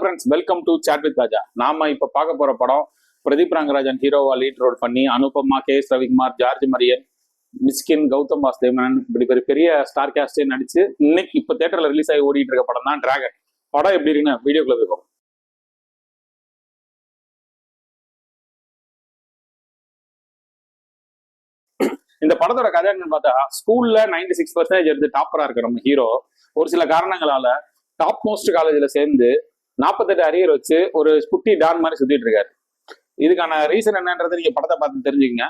Friends, welcome to chat with Raja. நாம இப்ப பார்க்க போற படம் பிரதீப் ரங்கராஜன் ஹீரோவா லீட் ரோல் பண்ணி அனுபமா, கே.எஸ். ரவிக்குமார், ஜார்ஜ் மரியன், மிஸ்கின், கௌதம் வாசுதேவன் இப்படி பெரிய ஸ்டார் கேஸ்டே நடிச்சு இன்னைக்கு இப்ப தியேட்டர்ல ரிலீஸ் ஆகி ஓடிட்டு இருக்க படம் தான் டிராகன். படம் எப்படி இருக்குன்னு வீடியோக்குள்ள இருக்கும். இந்த படத்தோட கதை என்னன்னு பார்த்தா, ஸ்கூல்ல 96% எடுத்து டாப்பரா இருக்கிற நம்ம ஹீரோ ஒரு சில காரணங்களால டாப் மோஸ்ட் காலேஜ்ல சேர்ந்து 48 அரியர் வச்சு ஒரு குட்டி டான் மாதிரி சுத்திட்டு இருக்காரு. இதுக்கான ரீசன் என்னன்றது நீங்க படத்தை பார்த்து தெரிஞ்சுக்கங்க.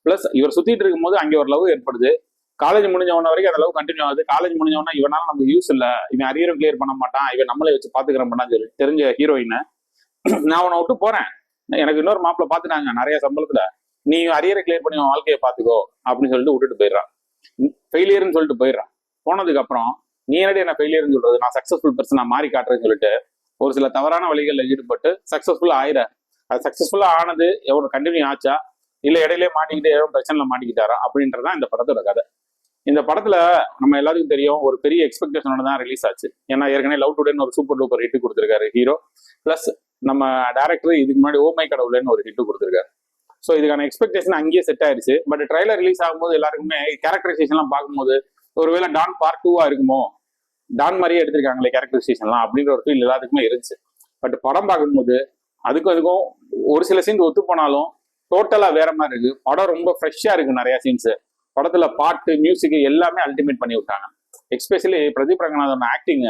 பிளஸ் இவர் சுத்திட்டு இருக்கும் போது அங்கே ஒரு லவ் ஏற்படுது. காலேஜ் முடிஞ்ச உடனே வரைக்கும் அந்த லவ் கண்டினியூ ஆகுது. காலேஜ் முடிஞ்ச உடனே இவனால நமக்கு யூஸ் இல்லை, இவன் அரியரும் கிளியர் பண்ண மாட்டான், இவன் நம்மளே வச்சு பாத்துக்கிற மாட்டான்னு சொல்லி தெரிஞ்ச ஹீரோயினை நான் அவனை விட்டு போறேன், எனக்கு இன்னொரு மாப்பிள்ள பாத்துட்டாங்க நிறைய சம்பளத்துல, நீ அரியரை கிளியர் பண்ணி உன் வாழ்க்கையை பாத்துக்கோ அப்படின்னு சொல்லிட்டு விட்டுட்டு போயிடுறான். ஃபெயிலியர்னு சொல்லிட்டு போயிடுறான். போனதுக்கு அப்புறம் நீ என்னடி என்ன ஃபெயிலியர்னு சொல்றது, நான் சக்சஸ்ஃபுல் பர்சன் மாறி காட்டுறேன்னு சொல்லிட்டு ஒரு சில தவறான வழிகளில் ஈடுபட்டு சக்சஸ்ஃபுல்லா ஆயிர. அது சக்சஸ்ஃபுல்லா ஆனது எவ்வளவு கண்டினியூ ஆச்சா, இல்ல இடையிலே மாட்டிக்கிட்டு எவ்வளவு பிரச்சனைல மாட்டிக்கிட்டாரா அப்படின்றதான் இந்த படத்தோட கதை. இந்த படத்துல நம்ம எல்லாத்துக்கும் தெரியும், ஒரு பெரிய எக்ஸ்பெக்டேஷனோட தான் ரிலீஸ் ஆச்சு. ஏன்னா ஏற்கனவே லவ் டுடேன்னு ஒரு சூப்பர் டூப்பர் ஹிட் கொடுத்துருக்காரு ஹீரோ. பிளஸ் நம்ம டைரக்டர் இதுக்கு முன்னாடி ஓ மை கடவுளேன்னு ஒரு ஹிட் கொடுத்துருக்காரு. ஸோ இதுக்கான எக்ஸ்பெக்டேஷன் அங்கேயே செட் ஆயிருச்சு. பட் ட்ரைலர் ரிலீஸ் ஆகும்போது எல்லாருக்குமே கேரக்டரைசேஷன்லாம் பார்க்கும்போது ஒருவேளை டான் பார்ட் 2 இருக்குமோ, டான் மாதிரியே எடுத்திருக்காங்களே கேரக்டரைசேஷன்லாம் அப்படின்ற ஒரு ஃபீல் எல்லாத்துக்குமே இருந்துச்சு. பட் படம் பார்க்கும்போது அதுக்கும் ஒரு சில சீன்ஸ் ஒத்து போனாலும் டோட்டலா வேற மாதிரி இருக்கு. படம் ரொம்ப ஃப்ரெஷ்ஷா இருக்கு. நிறைய சீன்ஸ் படத்துல பாட்டு, மியூசிக் எல்லாமே அல்டிமேட் பண்ணி விட்டாங்க. Especially Pradeep Ranganathan acting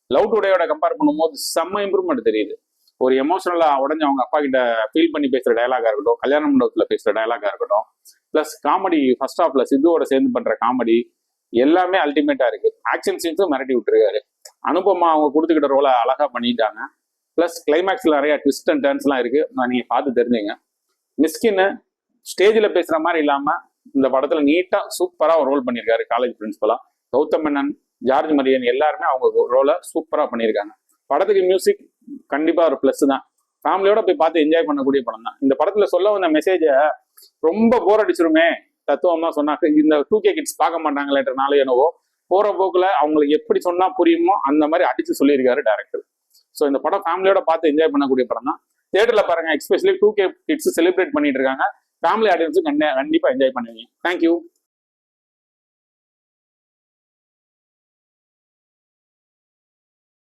love டுடேயோட கம்பேர் பண்ணும்போது செம்ம இம்ப்ரூவ்மெண்ட் தெரியுது. ஒரு எமோஷனலா உடஞ்சு அவங்க அப்பா கிட்ட ஃபீல் பண்ணி பேசுற டயலாகா இருக்கட்டும், கல்யாண மண்டபத்துல பேசுற டயலாகா இருக்கட்டும், பிளஸ் காமெடி ஃபர்ஸ்ட் ஹாஃப்ல சித்துவோட சேர்ந்து பண்ற காமெடி எல்லாமே அல்டிமேட்டா இருக்கு. ஆக்ஷன் சீன்ஸும் மிரட்டி விட்டுருக்காரு. அனுபமா அவங்க கொடுத்துக்கிட்ட ரோலை அழகா பண்ணிட்டாங்க. பிளஸ் கிளைமேக்ஸ்ல நிறைய ட்விஸ்ட் அண்ட் டர்ன்ஸ்லாம் இருக்கு, நீங்க பார்த்து தெரிஞ்சுங்க. மிஸ்கின்னு ஸ்டேஜில் பேசுற மாதிரி இல்லாம இந்த படத்துல நீட்டா சூப்பரா ரோல் பண்ணியிருக்காரு காலேஜ் பிரின்சிபலா. கௌதம் மேனன், ஜார்ஜ் மரியன் எல்லாருமே அவங்க ரோலை சூப்பரா பண்ணியிருக்காங்க. படத்துக்கு மியூசிக் கண்டிப்பா ஒரு பிளஸ் தான். ஃபேமிலியோட போய் பார்த்து என்ஜாய் பண்ணக்கூடிய படம் தான். இந்த படத்துல சொல்ல வந்த மெசேஜை ரொம்ப போர் அடிச்சிருமே தத்துவமா சொன்னாக்க இந்த 2K கிட்ஸ் பார்க்க மாட்டாங்களேன்றனால என்னவோ போற போக்குல அவங்களுக்கு எப்படி சொன்னா புரியுமோ அந்த மாதிரி அடிச்சு சொல்லியிருக்காரு டைரக்டர். ஸோ இந்த படம் ஃபேமிலியோட பார்த்து என்ஜாய் பண்ணக்கூடிய படம் தான். தியேட்டர்ல பாருங்க, எஸ்பெஷலி 2K கிட்ஸ் செலிப்ரேட் பண்ணிட்டு இருக்காங்க. ஃபேமிலி ஆடியன்ஸும் கண்டிப்பா என்ஜாய் பண்ணுவீங்க. தேங்க்யூ.